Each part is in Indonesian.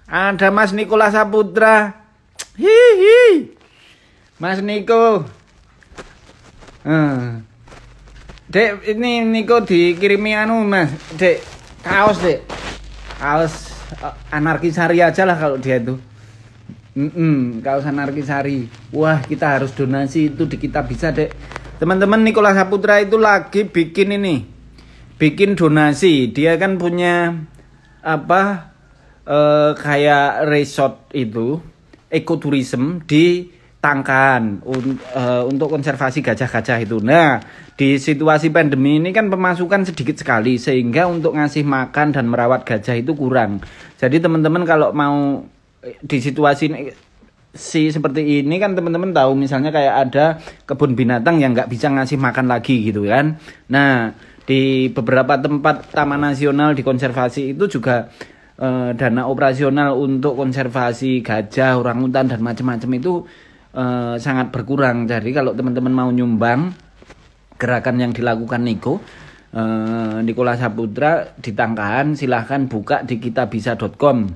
Ada Mas Nikola Saputra. Hihi. Mas Niko. Dek, ini Niko dikirimi anu Mas. Dek, kaos Dek. Kaos Anarkisari aja lah kalau dia itu. Kaos Anarkisari. Wah, kita harus donasi itu di Kita Bisa Dek. Teman-teman, Nikola Saputra itu lagi bikin ini. Bikin donasi. Dia kan punya apa? Kayak resort itu, ekoturism di Tangkan untuk konservasi gajah-gajah itu. Nah, di situasi pandemi ini kan pemasukan sedikit sekali sehingga untuk ngasih makan dan merawat gajah itu kurang. Jadi teman-teman kalau mau di situasi seperti ini kan teman-teman tahu misalnya kayak ada kebun binatang yang nggak bisa ngasih makan lagi gitu kan. Nah, di beberapa tempat taman nasional di konservasi itu juga dana operasional untuk konservasi gajah, orangutan dan macam-macam itu sangat berkurang. Jadi kalau teman-teman mau nyumbang gerakan yang dilakukan Nikola Saputra di Tangkahan, silahkan buka di kitabisa.com.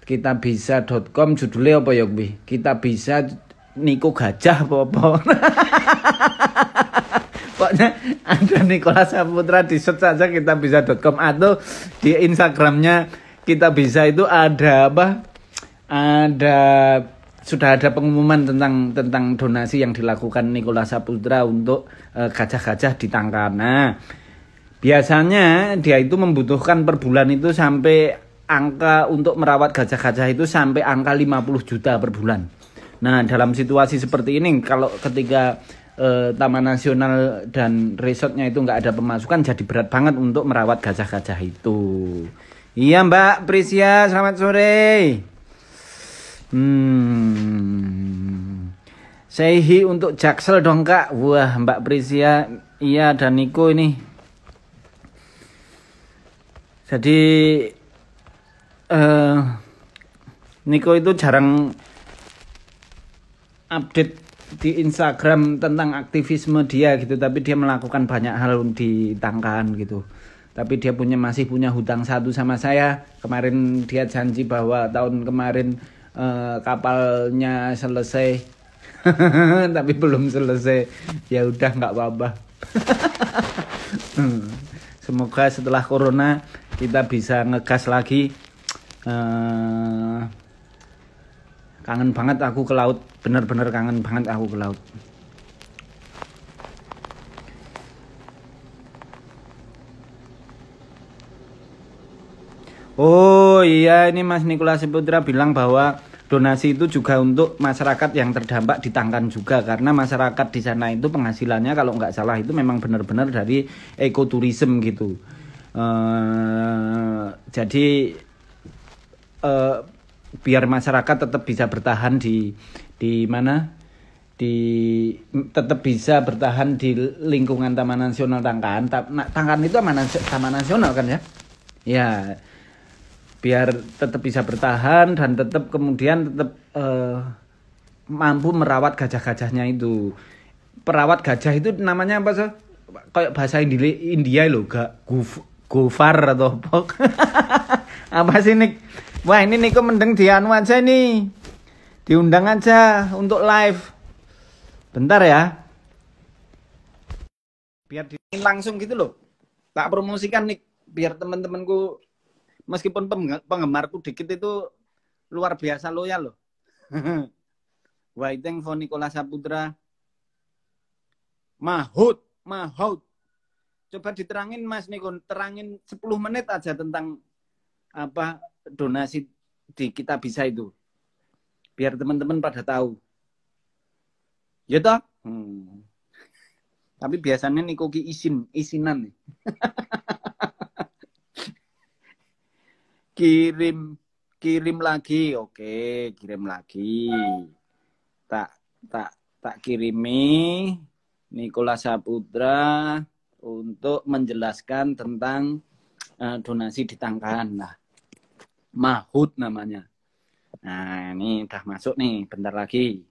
Kitabisa.com judulnya apa ya Bi? Kita bisa Niko Gajah apa? Pokoknya ada Nikola Saputra, di search saja kitabisa.com atau di Instagramnya Kita Bisa itu ada apa? Sudah ada pengumuman tentang donasi yang dilakukan Nikola Saputra untuk gajah-gajah di Tangkana. Biasanya dia itu membutuhkan per bulan itu sampai angka untuk merawat gajah-gajah itu sampai angka 50 juta per bulan. Nah, dalam situasi seperti ini kalau ketika Taman Nasional dan resortnya itu nggak ada pemasukan, jadi berat banget untuk merawat gajah-gajah itu. Iya Mbak Prisia, selamat sore. Say hi untuk Jaksel dong Kak. Wah Mbak Prisia, iya dan Niko ini. Jadi Niko itu jarang update di Instagram tentang aktivisme dia gitu, tapi dia melakukan banyak hal di Tangkahan gitu. Tapi dia masih punya hutang satu sama saya. Kemarin dia janji bahwa tahun kemarin kapalnya selesai. Tapi belum selesai. Ya udah nggak apa-apa. Semoga setelah corona kita bisa ngegas lagi. Kangen banget aku ke laut. Bener-bener kangen banget aku ke laut. Oh iya, ini Mas Nikola Saputra bilang bahwa donasi itu juga untuk masyarakat yang terdampak di Tangkan juga, karena masyarakat di sana itu penghasilannya kalau nggak salah itu memang benar-benar dari ekoturism gitu. Jadi biar masyarakat tetap bisa bertahan di mana, tetap bisa bertahan di lingkungan Taman Nasional Tangkan. Tangkan itu taman nasional kan ya? Ya. Biar tetap bisa bertahan dan tetap mampu merawat gajah-gajahnya itu. Perawat gajah itu namanya apa sih? Kayak bahasa India loh, gofar atau apa? Apa sih Nik? Wah ini Niko mending dianu aja nih, diundang aja untuk live. Bentar ya, biar langsung gitu loh. Tak promosikan Nik, biar teman-temanku. Meskipun penggemarku dikit itu luar biasa loyal loh. Waiting for Nikola Saputra. Mahut. Coba diterangin Mas Niko, terangin 10 menit aja tentang apa donasi di Kita Bisa itu. Biar teman-teman pada tahu. Ya toh? Tapi biasanya Niko ki isinan nih. kirim lagi, oke, kirim lagi. Tak kirimi Nikola Saputra untuk menjelaskan tentang donasi di Tangkahan. Nah, Mahut namanya. Nah, ini udah masuk nih, bentar lagi.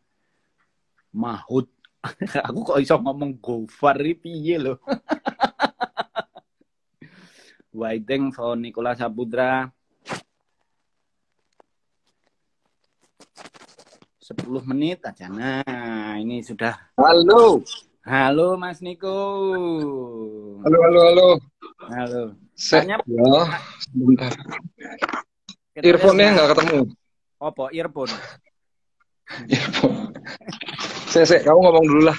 Mahut. Aku kok iso ngomong gofar piye loh. Waiting for Nikola Saputra. 10 menit aja. Nah, ini sudah. Halo, Halo Mas Niko. halo, halo, halo. Halo. Sek, Kayaknya ya, sebentar. ketoknya Earphone-nya rumah nggak ketemu. opo earphone. Earphone. Sek, kamu ngomong dulu lah.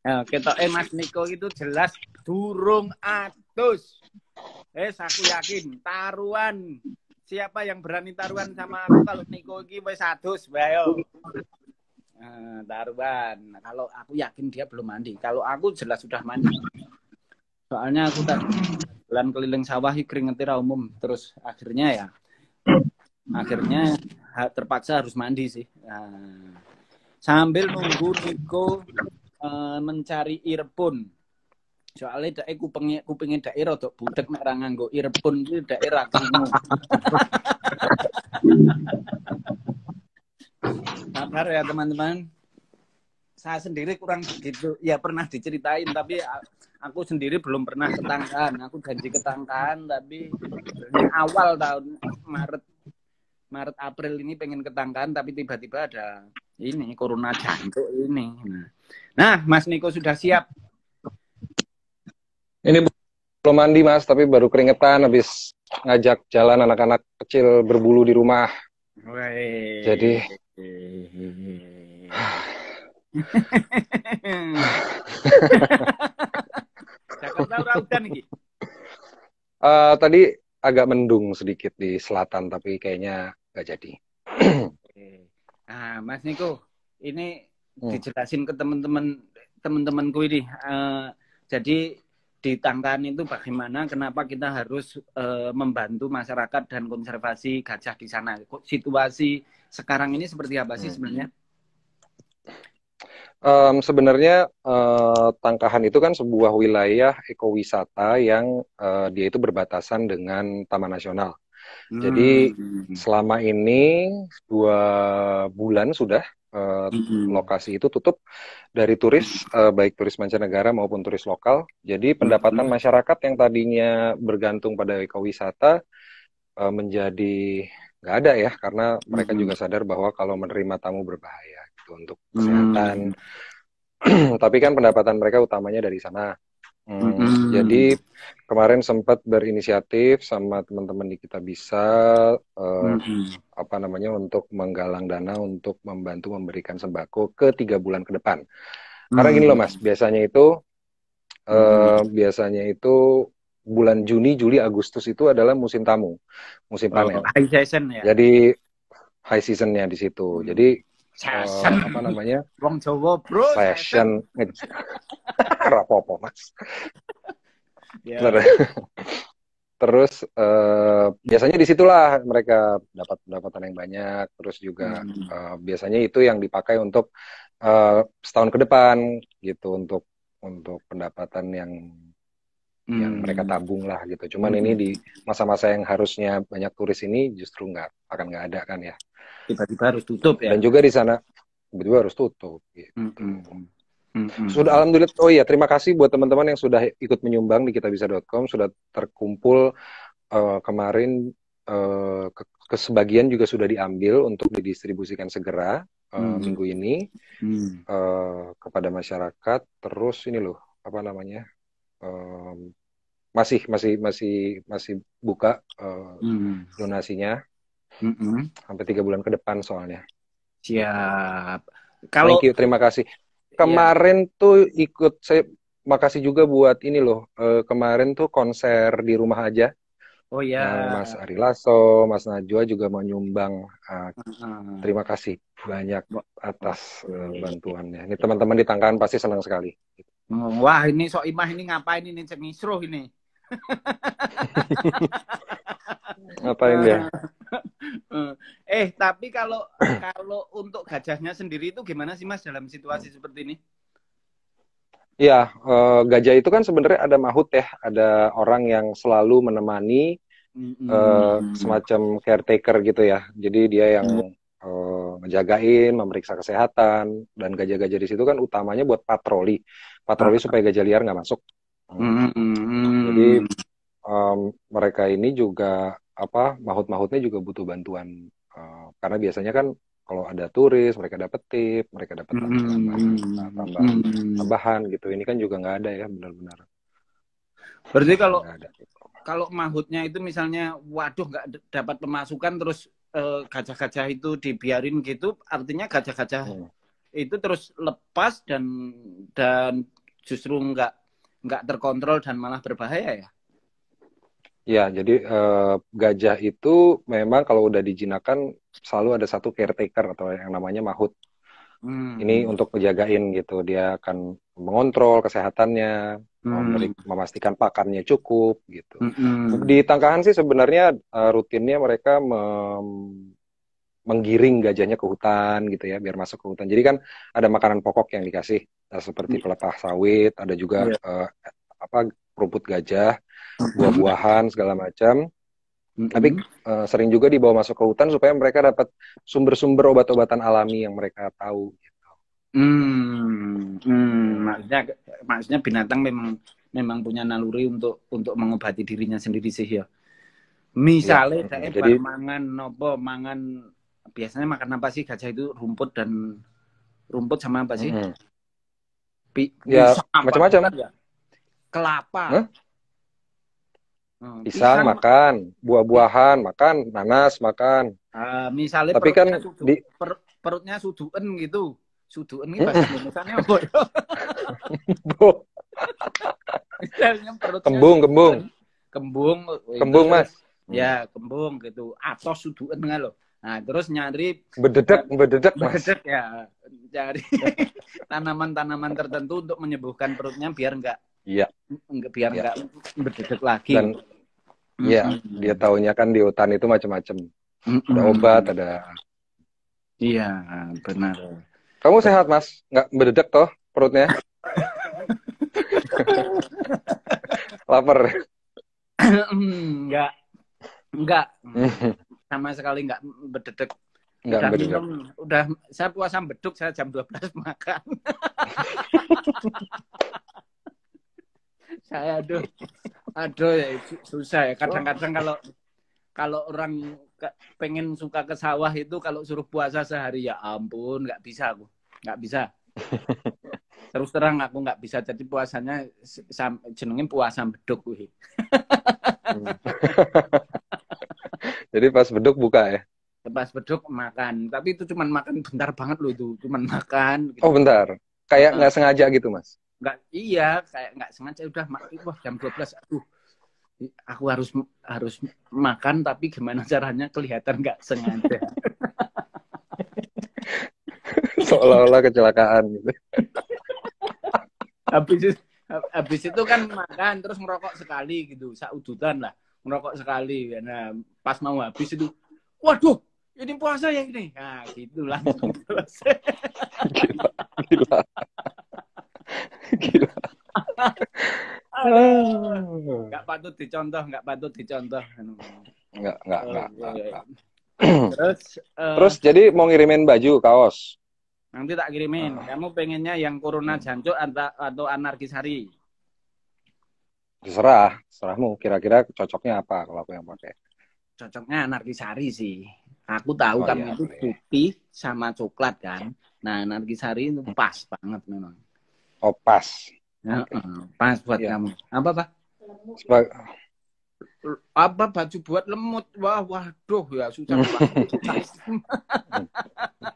Nah, ketoknya Mas Niko itu jelas durung atus. Aku yakin taruhan. Siapa yang berani taruhan sama aku kalau Niko iki wis adus, bayo. Taruhan. Nah, kalau aku yakin dia belum mandi. Kalau aku jelas sudah mandi. Soalnya aku tadi jalan keliling sawah keringetnya umum. Terus akhirnya terpaksa harus mandi sih. Nah, sambil nunggu Niko mencari earphone. Soalnya kupingnya daerah untuk budek nek ra nganggo earphone iki daerah krungu. Sabar ya teman-teman. Saya sendiri kurang begitu. Ya pernah diceritain tapi aku sendiri belum pernah ketangkahan. Aku janji ketangkahan tapi awal tahun Maret April ini pengen ketangkahan tapi tiba-tiba ada ini corona jantung ini. Nah, Mas Niko sudah siap. Ini belum mandi, Mas, tapi baru keringetan habis ngajak jalan anak-anak kecil berbulu di rumah. Wey. Jadi Jakarta ora udan iki. Tadi agak mendung sedikit di selatan, tapi kayaknya nggak jadi. Nah, Mas Niko, ini dijelasin ke teman-temanku ini. Jadi di Tangkan itu bagaimana, kenapa kita harus membantu masyarakat dan konservasi gajah di sana. Situasi sekarang ini seperti apa sih sebenarnya? Sebenarnya Tangkahan itu kan sebuah wilayah ekowisata yang dia itu berbatasan dengan Taman Nasional. Jadi selama ini 2 bulan sudah lokasi itu tutup dari turis, baik turis mancanegara maupun turis lokal. Jadi pendapatan masyarakat yang tadinya bergantung pada ekowisata menjadi nggak ada ya, karena mereka juga sadar bahwa kalau menerima tamu berbahaya gitu untuk kesehatan. Tapi kan pendapatan mereka utamanya dari sana. Jadi kemarin sempat berinisiatif sama teman-teman di Kita Bisa untuk menggalang dana untuk membantu memberikan sembako ke 3 bulan ke depan. Karena gini loh Mas, biasanya itu bulan Juni, Juli, Agustus itu adalah musim tamu, musim panen. High season ya. Jadi high seasonnya di situ. Jadi Wong Jawa bro. Fashion. Rapopo Mas. Yeah. Terus biasanya disitulah mereka dapat pendapatan yang banyak. Terus juga biasanya itu yang dipakai untuk setahun ke depan gitu, untuk pendapatan yang mereka tabung lah gitu. Cuman ini di masa-masa yang harusnya banyak turis ini justru nggak ada kan ya. Tiba-tiba harus tutup ya. Dan juga di sana tiba-tiba harus tutup gitu. Sudah alhamdulillah. Oh iya, terima kasih buat teman-teman yang sudah ikut menyumbang di kitabisa.com. Sudah terkumpul kemarin kesebagian juga sudah diambil untuk didistribusikan segera minggu ini kepada masyarakat. Terus ini loh, masih buka donasinya sampai 3 bulan ke depan soalnya. Siap. Thank you, terima kasih. Kemarin tuh saya makasih juga buat ini loh. Kemarin tuh konser di rumah aja. Oh ya. Yang Mas Ari Lasso, Mas Najwa juga menyumbang. Terima kasih banyak atas bantuannya. Ini teman-teman di Tangkahan pasti senang sekali. Wah, ini Sok Imah ini ngapain ini Cengisruh ini? Ngapain dia? Tapi kalau untuk gajahnya sendiri itu gimana sih Mas dalam situasi seperti ini? Ya, gajah itu kan sebenarnya ada mahut ya, ada orang yang selalu menemani, semacam caretaker gitu ya. Jadi dia yang ngejagain, memeriksa kesehatan, dan gajah-gajah di situ kan utamanya buat patroli supaya gajah liar nggak masuk. Jadi mereka ini juga mahut-mahutnya juga butuh bantuan, karena biasanya kan kalau ada turis mereka dapat tip, mereka dapat tambahan gitu. Ini kan juga nggak ada ya benar-benar. Berarti kalau mahutnya itu misalnya waduh nggak dapat pemasukan terus gajah-gajah itu dibiarin gitu, artinya gajah-gajah itu terus lepas dan justru nggak terkontrol dan malah berbahaya ya? Ya, jadi gajah itu memang kalau udah dijinakan selalu ada satu caretaker atau yang namanya mahut. Ini untuk ngejagain gitu, dia akan mengontrol kesehatannya, memastikan pakannya cukup gitu. Di Tangkahan sih sebenarnya rutinnya mereka menggiring gajahnya ke hutan gitu ya, biar masuk ke hutan. Jadi kan ada makanan pokok yang dikasih, seperti pelepah sawit, ada juga rumput gajah, buah-buahan segala macam. Tapi sering juga dibawa masuk ke hutan supaya mereka dapat sumber-sumber obat-obatan alami yang mereka tahu. Gitu. Maksudnya binatang memang punya naluri untuk mengobati dirinya sendiri sih ya. Misalnya jadi mangan biasanya makan apa sih gajah itu? Rumput sama apa sih? Ya macam-macam. Ya? Kelapa. Pisang makan, buah-buahan makan, nanas makan. Misalnya tapi kan perutnya suduen gitu. Suduen ini bahasa Indonesianya apa ya? Kembung Mas. Ya, kembung gitu. Atau suduen kan lo. Nah, terus nyari bededek ya. Cari tanaman-tanaman tertentu untuk menyembuhkan perutnya biar enggak berdedek lagi. Dan dia taunya kan di hutan itu macam-macam. Ada obat, ada. Iya, benar. Kamu sehat, Mas? Nggak berdedek toh perutnya? Lapar. Enggak. Sama sekali enggak berdedek. Udah saya puasa beduk, saya jam 12 makan. Saya aduh ya, susah ya. Kadang-kadang kalau orang pengen suka ke sawah itu kalau suruh puasa sehari ya ampun, nggak bisa aku. Nggak bisa. Terus terang aku nggak bisa, jadi puasanya jenengin puasa beduk. Jadi pas beduk buka ya? Pas beduk makan, tapi itu cuman makan bentar banget loh itu, cuman makan. Gitu. Oh bentar, kayak nggak sengaja gitu Mas? Nggak, iya, kayak nggak sengaja udah wah jam 12, aduh, aku harus makan tapi gimana caranya kelihatan nggak sengaja. Seolah-olah kecelakaan gitu. Habis itu kan makan terus ngerokok sekali gitu, saudutan lah, ngerokok sekali. Nah pas mau habis itu, waduh, ini puasa ya ini. Nah gitulah. Gila. Nggak patut dicontoh. Nggak. Terus jadi mau ngirimin baju, kaos? Nanti tak kirimin. Kamu pengennya yang Corona Jancuk atau Anarkisari? Terserahmu. Kira-kira cocoknya apa kalau aku yang pakai? Cocoknya Anarkisari sih. Aku tahu kamu itu putih sama coklat kan. Nah, Anarkisari itu pas banget memang. Oh, pas. Pas buat kamu. Apa, Pak? Apa baju buat lemut? Waduh ya susah banget.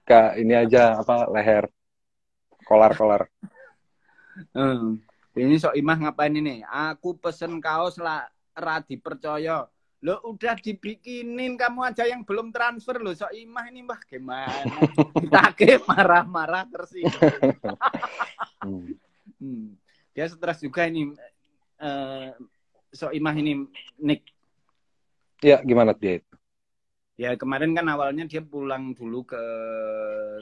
Kak, ini aja leher. Kolar. Ini Sok Imah ngapain ini? Aku pesen kaos lah, Radi percaya. Lo udah dibikinin, kamu aja yang belum transfer lo. Sok Imah ini Mbah gimana? Kita marah-marah tersinggung. Dia stres juga ini. Sok Imah ini Nick. Ya, gimana dia itu? Ya kemarin kan awalnya dia pulang dulu ke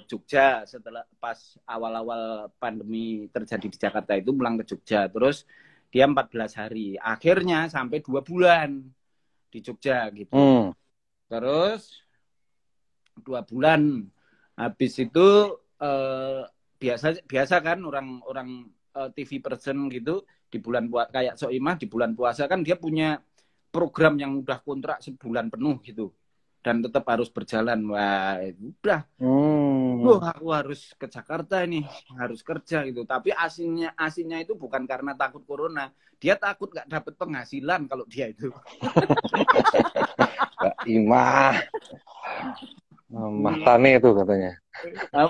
Jogja setelah pas awal-awal pandemi terjadi di Jakarta itu pulang ke Jogja. Terus dia 14 hari. Akhirnya sampai 2 bulan di Jogja gitu. Terus 2 bulan. Habis itu biasa kan orang TV person gitu di bulan kayak Soimah di bulan puasa kan dia punya program yang udah kontrak sebulan penuh gitu. dan tetap harus berjalan. Wah, udah. Wah, aku harus ke Jakarta ini, harus kerja gitu. Tapi aslinya itu bukan karena takut corona. Dia takut nggak dapat penghasilan kalau dia itu. Mbak Imah. Mahtane itu katanya. Nah,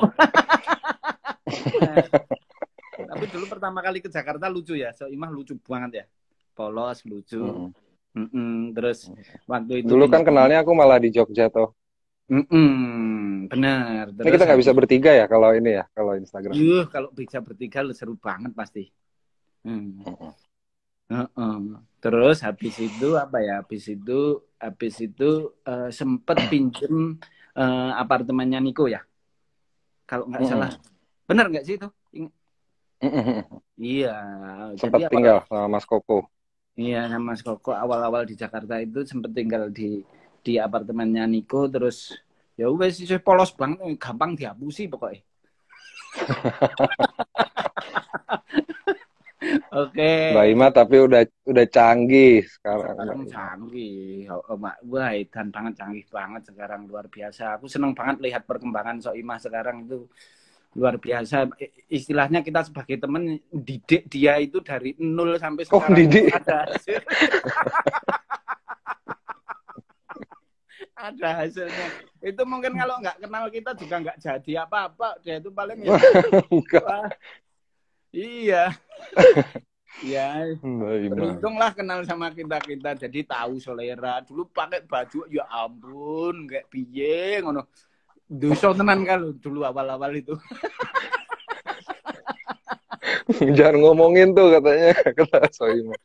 tapi dulu pertama kali ke Jakarta lucu ya. Soimah lucu banget ya. Polos, lucu. Terus waktu itu dulu kan kenalnya aku malah di Jogja tuh. Benar. Ini kita nggak bisa bertiga ya kalau ini ya, kalau Instagram. Kalau bisa bertiga seru banget pasti. Terus habis itu apa ya? Habis itu sempet pinjem apartemennya Niko ya. Kalau nggak salah. Benar nggak sih itu? Iya. Sempat tinggal sama Mas Koko. Iya, sama Mas Koko awal-awal di Jakarta itu sempat tinggal di apartemennya Niko, terus ya wes polos banget, gampang dihapusi pokoknya. Oke. Mbak Ima tapi udah canggih sekarang. Sekarang canggih. Wah, dan banget canggih banget sekarang, luar biasa. Aku seneng banget lihat perkembangan Soimah sekarang itu. Luar biasa, istilahnya kita sebagai teman didik dia itu dari 0 sampai sekarang. Didik. Ada hasilnya. Itu mungkin kalau nggak kenal kita juga nggak jadi apa-apa. Dia itu paling ya. Iya. Ya, beruntunglah kenal sama kita. Jadi tahu selera. Dulu pakai baju, ya ampun, nggak piye ngono. Dosa tenan kalau dulu awal-awal itu. Jangan ngomongin tuh katanya, kata Soimah.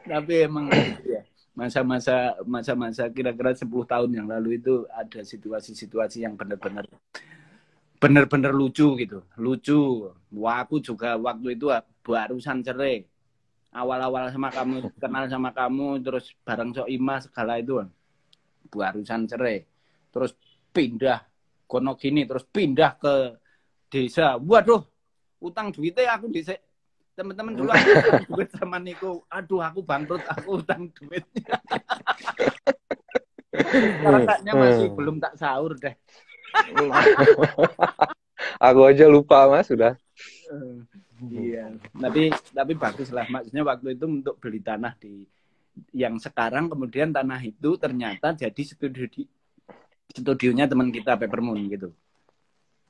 Tapi emang ya, masa-masa kira-kira 10 tahun yang lalu itu ada situasi-situasi yang benar-benar lucu gitu. Lucu. Wah, aku juga waktu itu barusan cerai. Awal-awal sama kamu, kenal sama kamu, terus bareng Soimah segala itu. Barusan cerai, terus pindah kono gini, terus pindah ke desa. Waduh, utang duitnya aku desa. Teman-teman dulu aku utang duit sama Niko. Aduh, aku bangkrut, aku utang duit. Sekarang kayaknya masih belum tak sahur deh. Aku aja lupa Mas sudah. Iya, tapi bagus lah. Maksudnya waktu itu untuk beli tanah di yang sekarang, kemudian tanah itu ternyata jadi studionya teman kita Peppermoon gitu.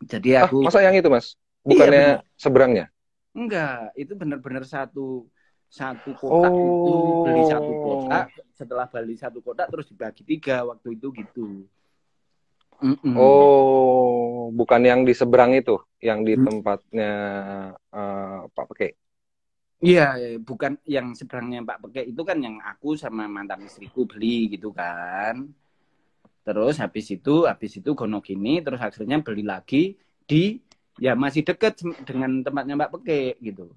Jadi aku masa yang itu Mas? Bukannya seberangnya? Enggak, itu benar-benar satu kotak itu beli satu kotak, setelah beli satu kotak terus dibagi 3 waktu itu gitu. Bukan yang di seberang itu, yang di tempatnya Pak Peke. Iya, bukan yang seberangnya Pak Peke, itu kan yang aku sama mantan istriku beli gitu kan. Terus habis itu gono gini, terus akhirnya beli lagi di ya masih deket dengan tempatnya Mbak Peke gitu.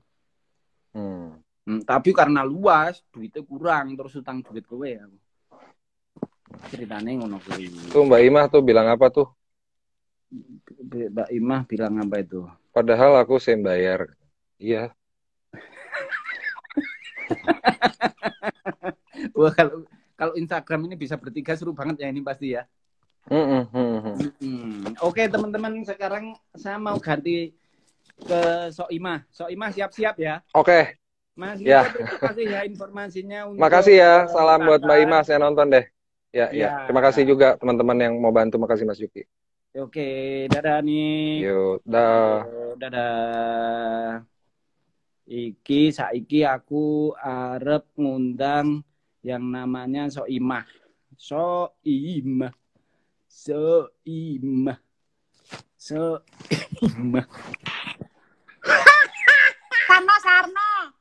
Tapi karena luas, duitnya kurang, terus utang duit kowe ya. Ceritanya ngono kuwi. Tuh Mbak Imah tuh bilang apa tuh? Mbak Imah bilang apa itu? Padahal aku sembayar. Iya. Wah, kalau Instagram ini bisa bertiga seru banget ya ini pasti ya. Oke teman-teman, sekarang saya mau ganti ke Soimah. Soimah siap-siap ya. Oke. Mas, ya. Terima kasih ya informasinya. Makasih ya, salam buat Mbak Imah, saya nonton deh. Ya. Terima kasih juga teman-teman yang mau bantu, makasih Mas Yuki. Oke, dadah nih. Yuk, dah. Dadah. Saiki aku arep ngundang yang namanya Soimah. Soimah.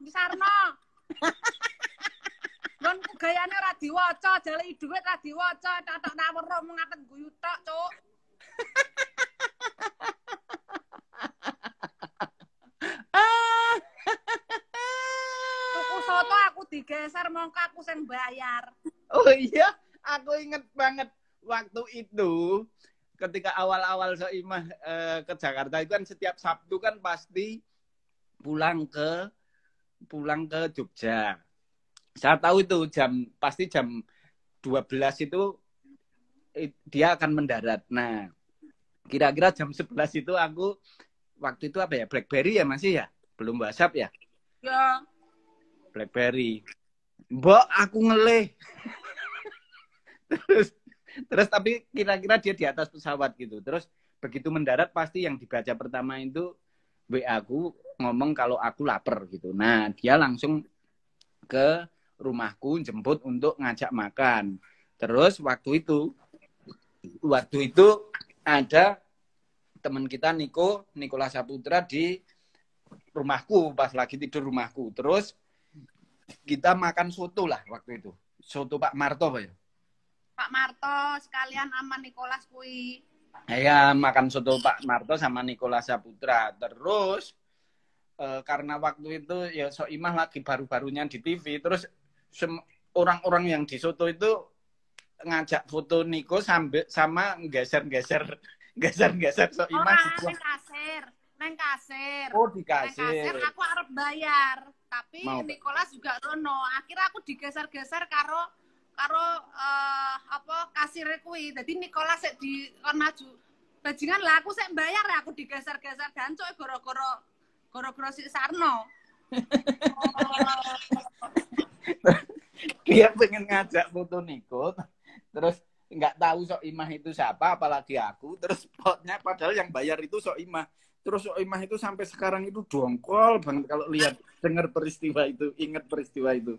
Sarno. Gon gayane ora diwaca, jale dhuwit ora diwaca, tok nawar mung ngaten guyu tok, Cuk. Tuku soto aku digeser mongko aku sing bayar. Oh iya, aku inget banget waktu itu ketika awal-awal Soimah ke Jakarta itu kan setiap Sabtu kan pasti pulang ke Jogja. Saya tahu itu pasti jam 12 itu dia akan mendarat. Nah, kira-kira jam 11 itu aku waktu itu apa ya? BlackBerry ya masih ya? Belum WhatsApp ya? Ya. BlackBerry. Mbok, aku ngelih. terus tapi kira-kira dia di atas pesawat gitu. Terus begitu mendarat pasti yang dibaca pertama itu WA aku ngomong kalau aku lapar gitu. Nah, dia langsung ke rumahku jemput untuk ngajak makan. Terus waktu itu ada teman kita Nikola Saputra di rumahku pas lagi tidur rumahku. Terus kita makan soto lah waktu itu. Soto Pak Marto Pak ya. Pak Marto sekalian sama Nicholas kui. Ya makan soto Pak Marto sama Nikola Saputra. Terus karena waktu itu ya Soimah lagi baru-barunya di TV. Terus orang-orang yang di soto itu ngajak foto Niko sama geser-geser Soimah. Neng kasir. Oh, di kasir. Neng kasir aku arep bayar, tapi Mau. Nicholas juga rono. Akhirnya aku digeser-geser karo apa kasir kuwi. Dadi Nicholas sik di kon maju. Bajingan lah aku sik bayar ya aku digeser-geser gancuk gara-gara si Sarno. Dia pengen ngajak foto Niko, terus nggak tahu Soimah itu siapa, apalagi aku. Terus spotnya padahal yang bayar itu Soimah. Terus Soimah itu sampai sekarang itu dongkol banget kalau lihat dengar peristiwa itu, ingat peristiwa itu.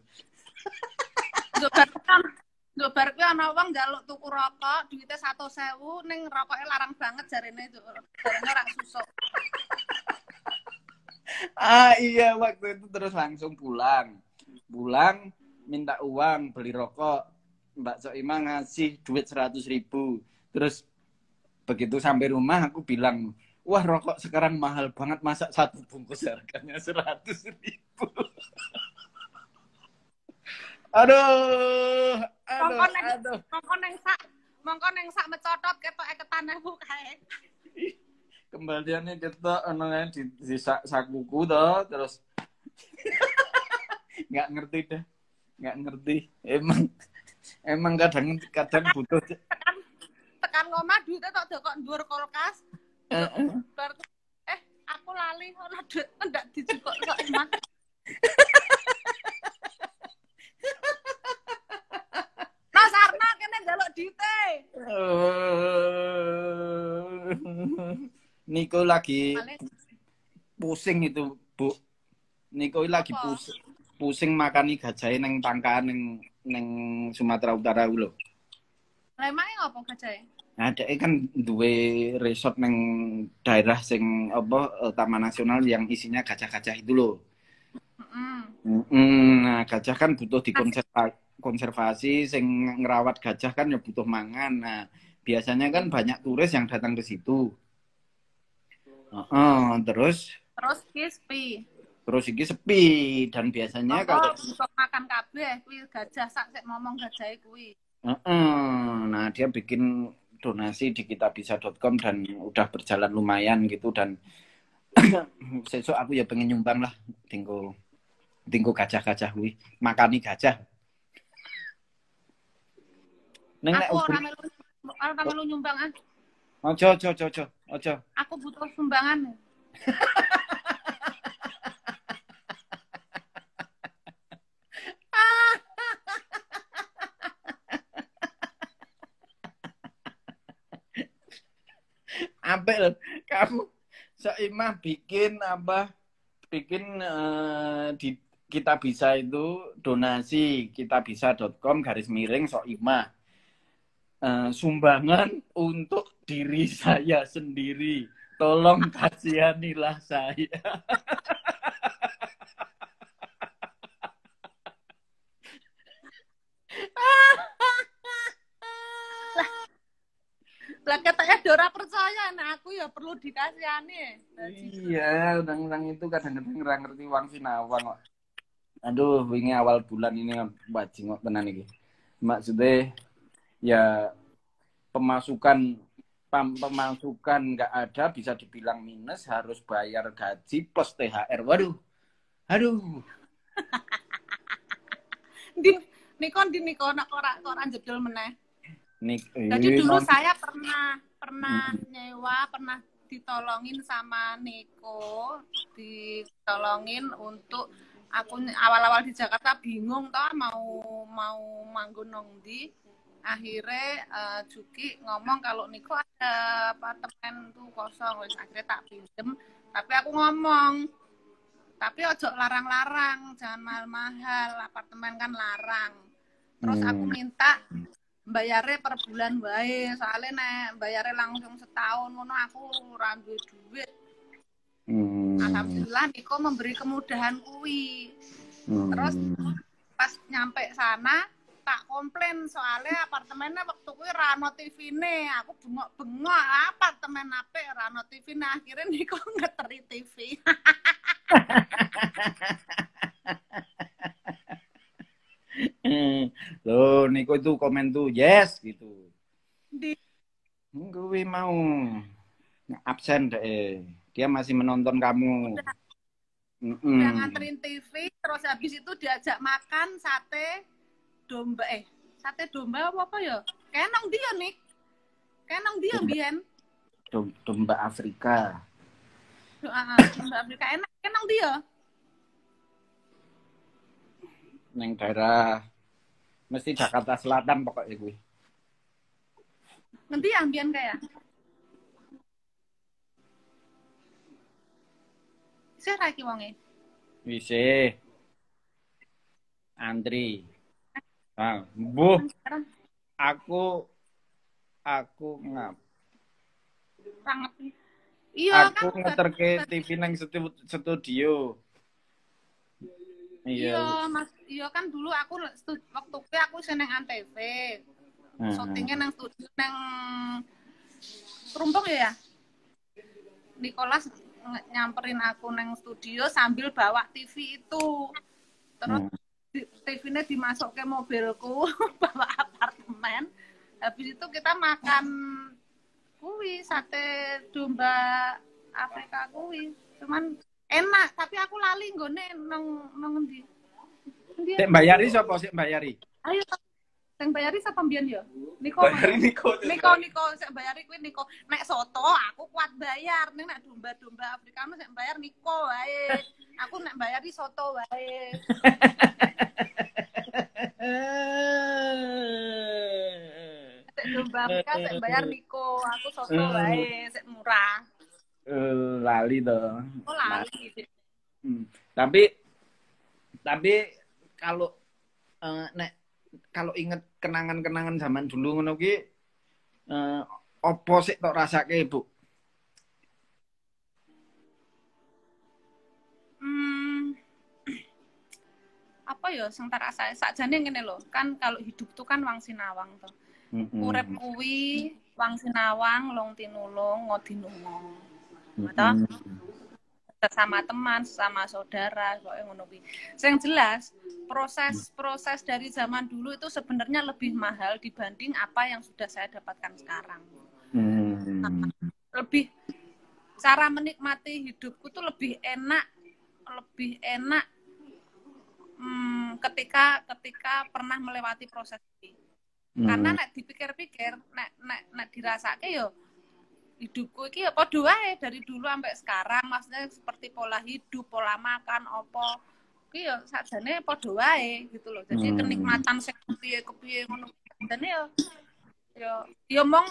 Bar kuwi ana wong njaluk tuku rokok, duite 100.000 ning rokoknya larang banget jarene itu. Jarene ora susuk. Iya waktu itu terus langsung pulang minta uang beli rokok. Mbak Soimah ngasih duit 100.000. Terus begitu sampai rumah aku bilang, wah rokok sekarang mahal banget, masa satu bungkus harganya 100.000. Aduh. Mongko neng sak mecotot ketoke ketanahmu kae. Kembaliannya kita anaknya di sakuku toh, terus nggak ngerti emang kadang butuh tekan ngomah duitnya tok dokok dhuwur kulkas. Aku lali ora duit ndak dijukuk kok emang. Mas Arna kene njaluk duite. Niko lagi pusing itu, Bu. Niko lagi pusing makani gajahe neng pangkalan neng Sumatera Utara lho. Lah emang ngopo gajahe? Nah, dhek kan duwe resort neng daerah sing apa Taman Nasional yang isinya gajah-gajah itu loh. Nah, gajah kan butuh konservasi, sing ngerawat gajah kan ya butuh mangan. Nah, biasanya kan banyak turis yang datang ke situ. Terus iki sepi dan biasanya kalau untuk makan kabeh kuwi gajah sak sik ngomong gajahe kuwi. Nah, dia bikin donasi di kitabisa.com dan udah berjalan lumayan gitu dan sesuk aku ya pengen nyumbang lah tinggo gajah-gajah kuwi, makani gajah. Neng nek ora melu nyumbang ah. Ojo. Aku butuh sumbangan. Apik loh, kamu Soimah bikin di kita bisa itu donasi kitabisa.com/Soimah. Sumbangan untuk diri saya sendiri. Tolong kasihanilah saya. Lah katanya Dora percaya, nah aku ya perlu dikasihani. Iya, undang-undang itu kadang-kadang ora ngerti wong sinawang kok. Aduh, wingi awal bulan ini bajing kok tenan iki. Maksudnya ya pemasukan nggak ada, bisa dibilang minus, harus bayar gaji plus THR. Waduh. Niko di Niko nak ora jedul meneh. Jadi Iya, dulu saya pernah nyewa, pernah ditolongin sama Niko, ditolongin untuk aku awal-awal di Jakarta bingung toh mau manggon nang ndi. Akhirnya Juki ngomong kalau Niko ada apartemen tuh kosong, wis akhirnya tak pinjem. Tapi aku ngomong, tapi ojo larang-larang, jangan mahal-mahal, apartemen kan larang. Terus aku minta bayarnya per bulan wae, soalnya nek bayarnya langsung setahun ngono aku ora duwe duit. Alhamdulillah Niko memberi kemudahan kuwi. Terus pas nyampe sana tak komplain soalnya apartemennya waktu kuwi ra ono TV-ne. Aku bengok-bengok apartemen apik ra ono TV-ne. Akhirnya Niko ngeteri TV. Loh, Niko itu komen tuh yes gitu. Gue mau absen deh. Dia masih menonton kamu. Udah nganterin TV, terus habis itu diajak makan sate domba apa ya? Kenong dia nih. Kenong dia biyen. Domba Afrika. Domba Afrika enak, kenong dia. Neng daerah mesti Jakarta Selatan pokoknya gue. Nanti ambian kayak. Saya lagi wonge. Wise. Andri. Ah, Bu. Aku ngap. Sangat. Iya aku kan. ngeterke TV nang studio. Iya, Mas. Iya kan dulu aku waktu aku seneng Antv. Syutingnya nang studio nang Terumpung ya. Nicholas nyamperin aku nang studio sambil bawa TV itu. Terus TV-nya dimasuk ke mobilku, bawa apartemen. Habis itu kita makan kuwi sate domba Afrika kuwi. Cuman enak, tapi aku lali nggone nang endi. Sik mbayari sapa sik mbayari? Ayo sing bayari sapa mbiyen ya? Niko. Niko sik bayari kuwi Niko. Nek soto aku kuat bayar, nek domba-domba Afrika sik bayar Niko wae. Aku nek bayari soto wae. Sik domba Afrika sik bayar Niko, aku soto wae sik murah. Lali to. Oh lali. Tapi kalau kalau inget kenangan-kenangan zaman dulu ngono ki opo sik tok rasake, Bu? Apa ya sing tak rasake sakjane ngene lho, kan kalau hidup tuh kan wang sinawang to. Urip kuwi wang sinawang, long tinulung, ngodinungo. Betul? Sama teman, sama saudara, pokoknya ngono kuwi. Sing jelas, proses dari zaman dulu itu sebenarnya lebih mahal dibanding apa yang sudah saya dapatkan sekarang. Lebih cara menikmati hidupku tuh lebih enak ketika pernah melewati proses ini. Karena nek dipikir-pikir, nek dirasake yo hidupku iki ya padha wae dari dulu sampai sekarang, maksudnya seperti pola hidup, pola makan, opo iki ya sakjane padha wae gitu loh. Jadi kenikmatan sing kepiye ngono jane ya mong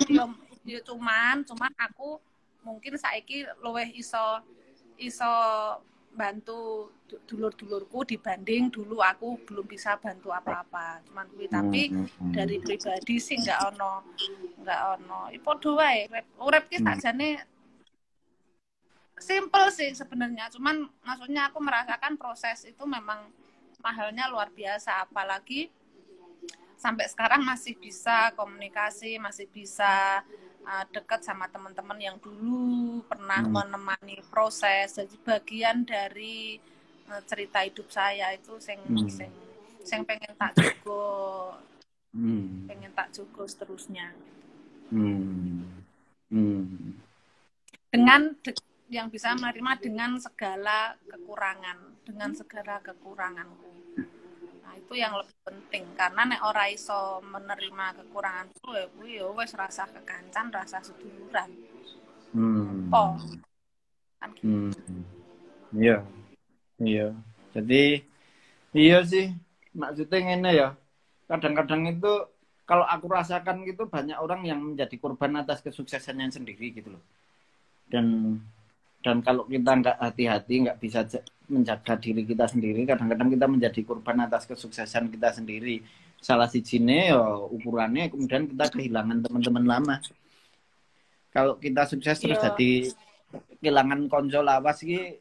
ya cuman aku mungkin saiki luwih iso bantu dulur-dulurku dibanding dulu aku belum bisa bantu apa-apa. Cuman kuwi tapi dari pribadi sih enggak ono. Padha wae. Urip ki sakjane simple sih sebenarnya. Cuman maksudnya aku merasakan proses itu memang mahalnya luar biasa, apalagi sampai sekarang masih bisa komunikasi, masih bisa dekat sama teman-teman yang dulu pernah menemani proses. Jadi bagian dari cerita hidup saya itu sing pengen tak jogo seterusnya. Dengan yang bisa menerima dengan segala kekuranganku. Nah, itu yang lebih penting karena nek ora iso menerima kekuranganku ya kuwi ya wis rasa kekancan, rasa seduluran. Po. Kan gitu. Iya. Iya. Jadi iya sih, maksudnya ngene ya. Kadang-kadang itu kalau aku rasakan gitu banyak orang yang menjadi korban atas kesuksesannya sendiri gitu loh. Dan kalau kita nggak hati-hati, nggak bisa menjaga diri kita sendiri, kadang-kadang kita menjadi korban atas kesuksesan kita sendiri. Salah sijine ya ukurannya kemudian kita kehilangan teman-teman lama. Kalau kita sukses terus jadi kehilangan konco lawas iki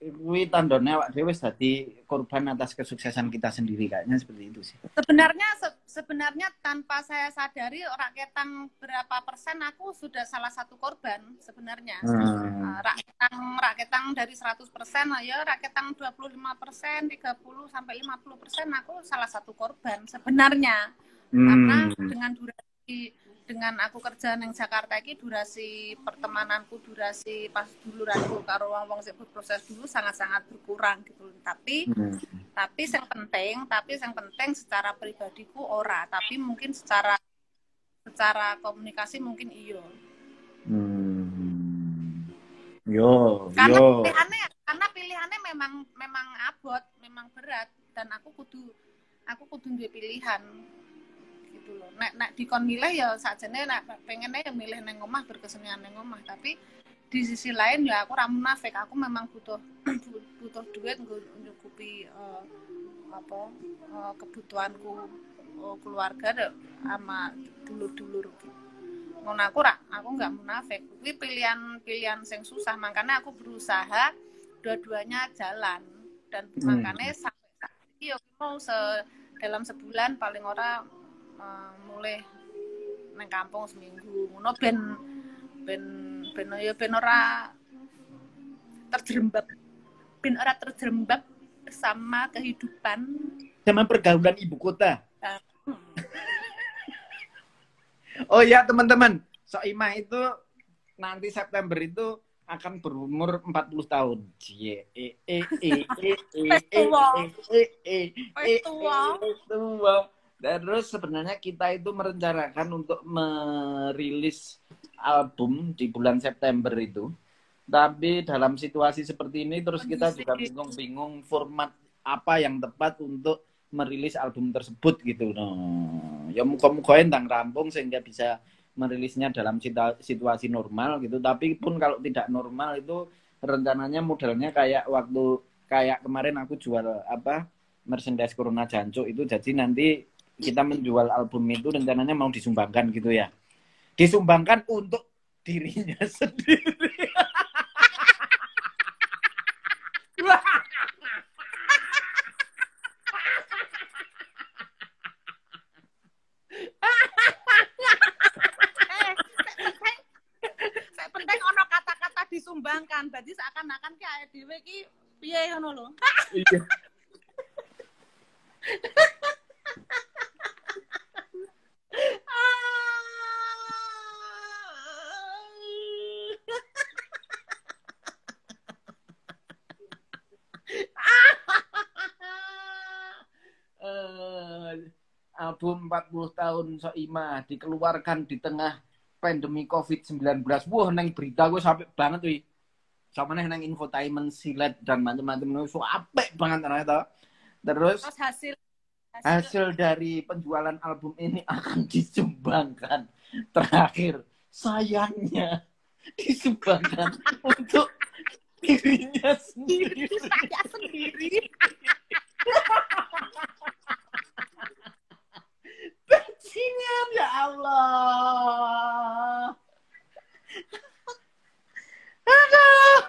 kuwi tandone awak dhewe wis dadi korban atas kesuksesan kita sendiri, kayaknya seperti itu sih. Sebenarnya tanpa saya sadari raketan berapa persen aku sudah salah satu korban sebenarnya. Raketan dari 100% ya raketan 25%, 30 sampai 50% aku salah satu korban sebenarnya. Karena dengan aku kerja nang Jakarta iki durasi pertemananku, durasi pas duluranku karo wong-wong sing berproses dulu sangat-sangat berkurang gitu. Tapi yang penting secara pribadiku ora, tapi mungkin secara komunikasi mungkin iya. Karena pilihannya memang abot, memang berat dan aku kudu duwe pilihan. Gitu loh. Nek dikon milih ya sakjane nek pengennya ya milih nang omah berkesenian nang omah, tapi di sisi lain ya aku ra munafik, aku memang butuh duit nggo nyukupi kebutuhanku keluarga sama dulur-dulur. Ngono aku enggak munafik. Kuwi pilihan sing susah, makanya aku berusaha dua-duanya jalan dan makanya sampai saat ini mau dalam sebulan paling ora mulai nang kampung seminggu ngono ben ora terjerembab bersama kehidupan sama pergaulan ibu kota. Oh ya teman-teman, Soimah itu nanti September itu akan berumur 40 tahun. Tua. Terus sebenarnya kita itu merencanakan untuk merilis album di bulan September itu. Tapi dalam situasi seperti ini terus kita juga bingung-bingung format apa yang tepat untuk merilis album tersebut gitu. Ya muka-muka entang rampung sehingga bisa merilisnya dalam situasi normal gitu. Tapi pun kalau tidak normal itu rencananya modelnya kayak kemarin aku jual merchandise Corona Jancuk itu, jadi nanti kita menjual album itu rencananya mau disumbangkan gitu ya. Disumbangkan untuk dirinya sendiri. Saya penting ono kata-kata disumbangkan, berarti seakan-akan ki awake dhewe ki piye ngono lho. Iya. Album 40 tahun Soimah dikeluarkan di tengah pandemi COVID-19. Wah, neng berita gue sampai banget wih. Sama neng infotainment silet dan macam-macam itu apik banget ternyata. Terus hasil dari penjualan album ini akan disumbangkan. Terakhir, sayangnya disumbangkan untuk dirinya sendiri. Saya sendiri. Bajingan ya Allah. Aduh.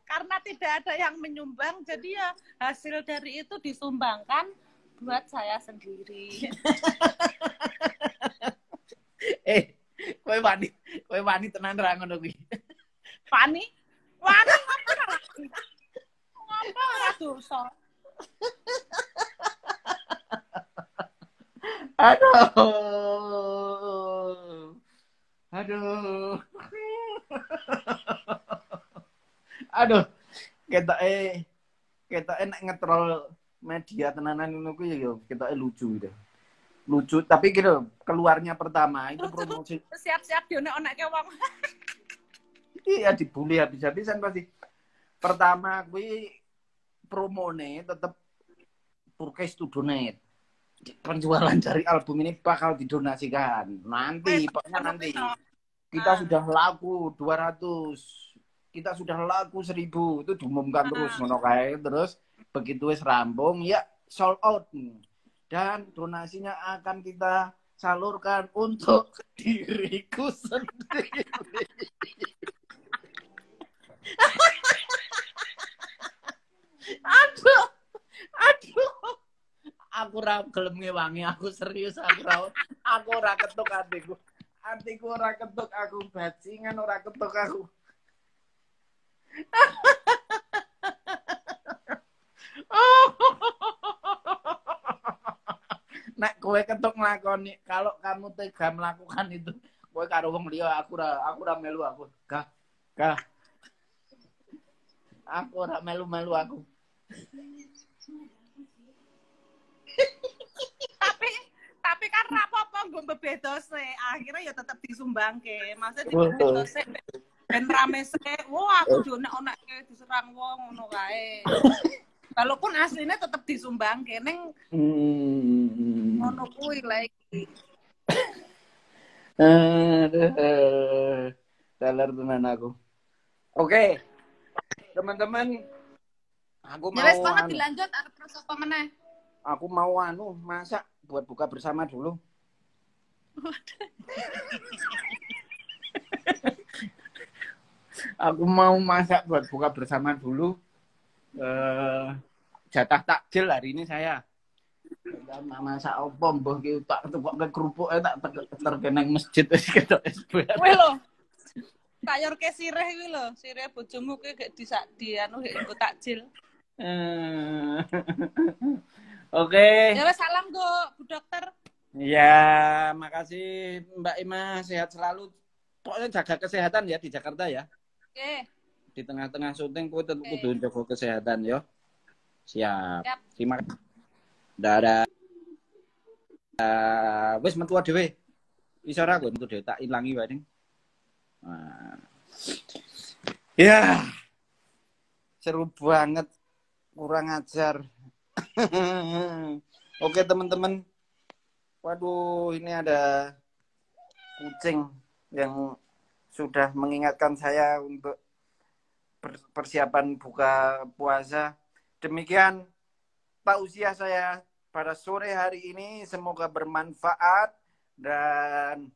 Karena tidak ada yang menyumbang, jadi ya hasil dari itu disumbangkan buat saya sendiri. Kowe wani tenan ra ngono kuwi. Wani ora dosa. Aduh. Aduh, ketoke nek ngetrol media tenanan ngono ku ya ketoke lucu gitu. Lucu, tapi gitu keluarnya pertama itu promosi. Siap-siap dionek-onekke wong. Iya dibully habis-habisan pasti. Pertama kuwi promone tetep Turkish to donate. Penjualan dari album ini bakal didonasikan. Nanti, pokoknya nanti. Kita sudah laku 200. Kita sudah laku 1000. Itu diumumkan terus ngono kae. Terus begitu wis rampung ya sold out. Dan donasinya akan kita salurkan untuk diriku sendiri. Aduh. Aku ora gelem ngewangi, aku serius aku ora ketuk atiku. Atiku ora ketuk aku, bajingan ora ketuk aku. Nek kowe ketuk nglakoni, kalau kamu tega melakukan itu, kowe karo wong liya aku ora melu aku. Gah. Aku ora melu aku. tapi kan rapopo nggo bebedose. Akhirnya ya tetep disumbangke. Maksudnya dibedose ben rame sik. Wah, aku dionek-onekke diserang wong ngono kae. Walaupun aslinya tetep disumbangke ning ngono kuwi lagi. Dalar tenan aku. Oke. Teman-teman, aku mau Jelas banget dilanjut terus apa meneh? Aku mau masak buat buka bersama dulu. Aku mau masak buat buka bersama dulu. Jatah takjil hari ini saya. Masak opo mbah ki tak tukokke kerupuke tak terkeneng masjid wis ketok SBR. Kowe lho. Sayur ke sirih kuwi lho, sirih bojomu kuwi gek di anu gek nggo takjil. Oke. Ya wes salam go Bu Dokter. Ya, makasih Mbak Ima, sehat selalu. Pokoknya jaga kesehatan ya di Jakarta ya. Oke. Di tengah-tengah syuting kowe tetep kudu jaga kesehatan ya. Siap. Terima kasih. Dadah. Wis metu dhewe. Iso ora kowe metu dhewe tak ilangi wae ning. Nah. Ya. Seru banget. Kurang ajar. Oke teman-teman. Waduh, ini ada kucing yang sudah mengingatkan saya untuk persiapan buka puasa. Demikian tausiah saya pada sore hari ini. Semoga bermanfaat dan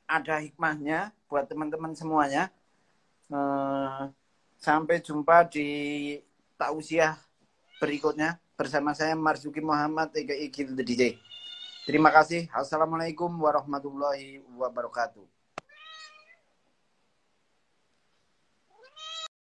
ada hikmahnya buat teman-teman semuanya. Sampai jumpa di tausiah berikutnya bersama saya Marzuki Muhammad aka Gil the DJ. Terima kasih. Assalamualaikum warahmatullahi wabarakatuh.